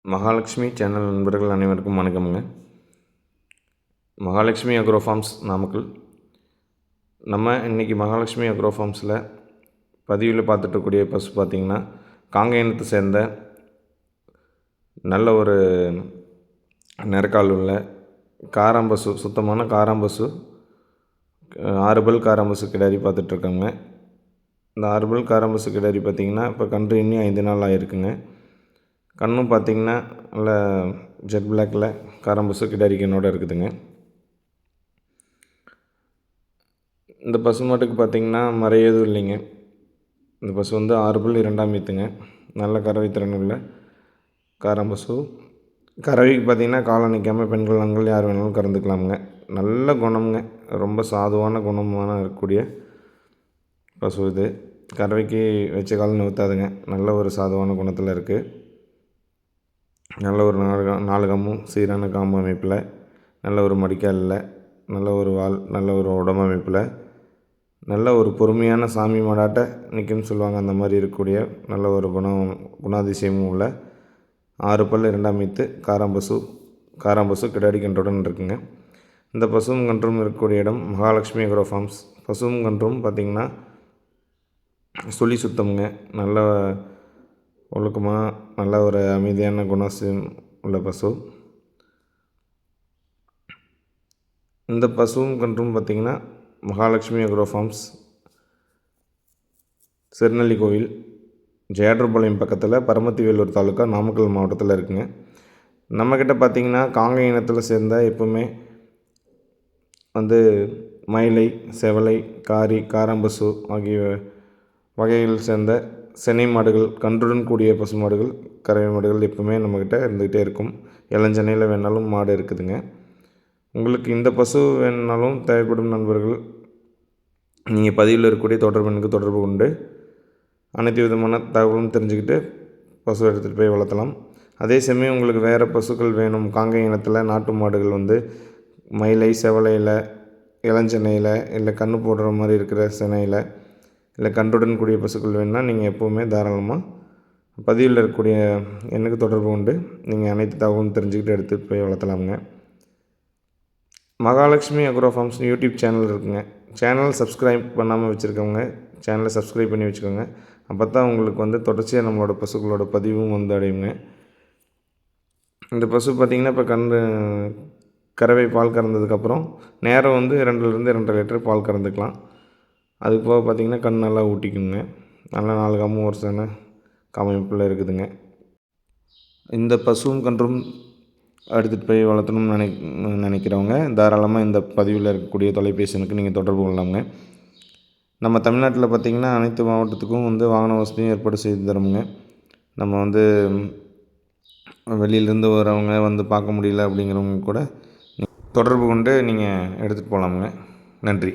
Mahalakshmi channel நண்பர்கள் அனைவருக்கும் வணக்கமுங்க. Mahalakshmi agro farms Namakkal. நம்ம இன்றைக்கி மகாலட்சுமி அக்ரோ ஃபார்ம்ஸில் பதிவில் பார்த்துட்டுக்கூடிய பசு பார்த்திங்கன்னா காங்கேயத்தை சேர்ந்த நல்ல ஒரு நிறக்கால் உள்ள காராம்பசு, சுத்தமான காராம்பசு, 6 பல் காராம்பசு கிடாரி பார்த்துட்ருக்காங்க. இந்த 6 பல் காராம்பசு கிடாரி பார்த்திங்கன்னா இப்போ கன்று இன்னும் 5 நாள் ஆகிருக்குங்க. கண்ணும் பார்த்திங்கன்னா நல்லா ஜெட் பிளாக்கில் காராம்பசு கிடாரி கண்ணோடு இருக்குதுங்க. இந்த பசு மாட்டுக்கு பார்த்திங்கன்னா மறை எதுவும் இல்லைங்க. இந்த பசு வந்து 6 பல் 2ஆம் ஈத்துங்க. நல்ல கறவை திறன் உள்ள காராம்பசு. கறவைக்கு பார்த்திங்கன்னா காலம் நிற்காமல் பெண்கள் ஆண்கள் யார் வேணாலும் கறந்துக்கலாமுங்க. நல்ல குணம்ங்க, ரொம்ப சாதுவான குணமான இருக்கக்கூடிய பசு இது. கறவைக்கு வச்ச காலம் நிறுத்தாதுங்க. நல்ல ஒரு சாதுவான குணத்தில் இருக்குது. நல்ல ஒரு 4 காம்பும் சீரான காம்பு அமைப்பில், நல்ல ஒரு மடிக்காலில், நல்ல ஒரு வால், நல்ல ஒரு உடம்பு அமைப்பில், நல்ல ஒரு பொறுமையான சாமி மாடாட்ட நிற்குன்னு சொல்லுவாங்க. அந்த மாதிரி இருக்கக்கூடிய நல்ல ஒரு குணாதிசயமும் உள்ள 6 பல் 2ஆம் ஈத்து காராம்பசு கிடாரி கன்றுடன் இருக்குங்க. இந்த பசுவும் கன்றும் இருக்கக்கூடிய இடம் மகாலட்சுமி அக்ரோ ஃபார்ம்ஸ். பசுவும் கன்றும் பார்த்திங்கன்னா சுழி சுத்தமுங்க. நல்ல ஒழுக்கமாக நல்ல ஒரு அமைதியான குணாதிசயம் உள்ள பசு. இந்த பசுவும் கன்றும் பார்த்திங்கன்னா மகாலட்சுமி அக்ரோ ஃபார்ம்ஸ், சிறுநெல்லி கோவில், ஜெயாற்றுப்பாளையம் பக்கத்தில், பரமத்தி வேலூர் தாலுக்கா, நாமக்கல் மாவட்டத்தில் இருக்குங்க. நம்மக்கிட்ட பார்த்திங்கன்னா காங்கேய இனத்தில் சேர்ந்த எப்போவுமே வந்து மயிலை, செவலை, காரி, காராம்பசு ஆகிய வகைகள் சேர்ந்த செனை மாடுகள், கன்றுடன் கூடிய பசு மாடுகள், கறவை மாடுகள் எப்பவுமே நம்மக்கிட்ட இருந்துக்கிட்டே இருக்கும். இளஞ்சென்னையில் வேணாலும் மாடு இருக்குதுங்க. உங்களுக்கு இந்த பசு வேணுனாலும் தேவைப்படும் நண்பர்கள் நீங்கள் பதிவில் இருக்கக்கூடிய தொடர்பு தொடர்பு கொண்டு அனைத்து விதமான தகவலும் தெரிஞ்சுக்கிட்டு பசு எடுத்துகிட்டு போய் வளர்த்தலாம். அதே சமயம் உங்களுக்கு வேறு பசுக்கள் வேணும், காங்கேய இனத்தில் நாட்டு மாடுகள் வந்து மயிலை, செவலையில், இளஞ்சென்னையில், இல்லை கன்று போடுற மாதிரி இருக்கிற சென்னையில், இல்லை கன்றுடன் கூடிய பசுக்கள் வேணுன்னா நீங்கள் எப்போவுமே தாராளமாக பதிவில் இருக்கக்கூடிய எண்ணுக்கு தொடர்பு கொண்டு நீங்கள் அனைத்து தகவலும் தெரிஞ்சுக்கிட்டு எடுத்துகிட்டு போய் வளர்த்தலாமுங்க. Mahalakshmi agro farms YouTube channel இருக்குங்க. சேனல் சப்ஸ்கிரைப் பண்ணாமல் வச்சுருக்கவங்க சேனலை சப்ஸ்கிரைப் பண்ணி வச்சுக்கோங்க. அப்போ தான் உங்களுக்கு வந்து தொடர்ச்சியாக நம்மளோட பசுக்களோட பதிவும் வந்து அடையுங்க. இந்த பசு பார்த்திங்கன்னா இப்போ கறவை பால் கறந்ததுக்கப்புறம் நேரம் வந்து 2லேருந்து 2.5 லிட்டர் பால் கறந்துக்கலாம். அதுக்கு போக பார்த்திங்கன்னா கண் நல்லா ஊட்டிக்குங்க. நல்லா 4 காம்பும் ஒரு சேன கமைப்பில் இருக்குதுங்க. இந்த பசுவும் கன்றும் எடுத்துகிட்டு போய் வளர்த்தணும்னு நினைக்கிறவங்க தாராளமாக இந்த பதிவில் இருக்கக்கூடிய தொலைபேசி எண்ணுக்கு நீங்கள் தொடர்பு கொள்ளலாமுங்க. நம்ம தமிழ்நாட்டில் பார்த்திங்கன்னா அனைத்து மாவட்டத்துக்கும் வந்து வாகன வசதியும் ஏற்பாடு செய்து தரோமுங்க. நம்ம வந்து வெளியிலேருந்து வரவங்க வந்து பார்க்க முடியல அப்படிங்கிறவங்க கூட தொடர்பு கொண்டு நீங்கள் எடுத்துகிட்டு போகலாமுங்க. நன்றி.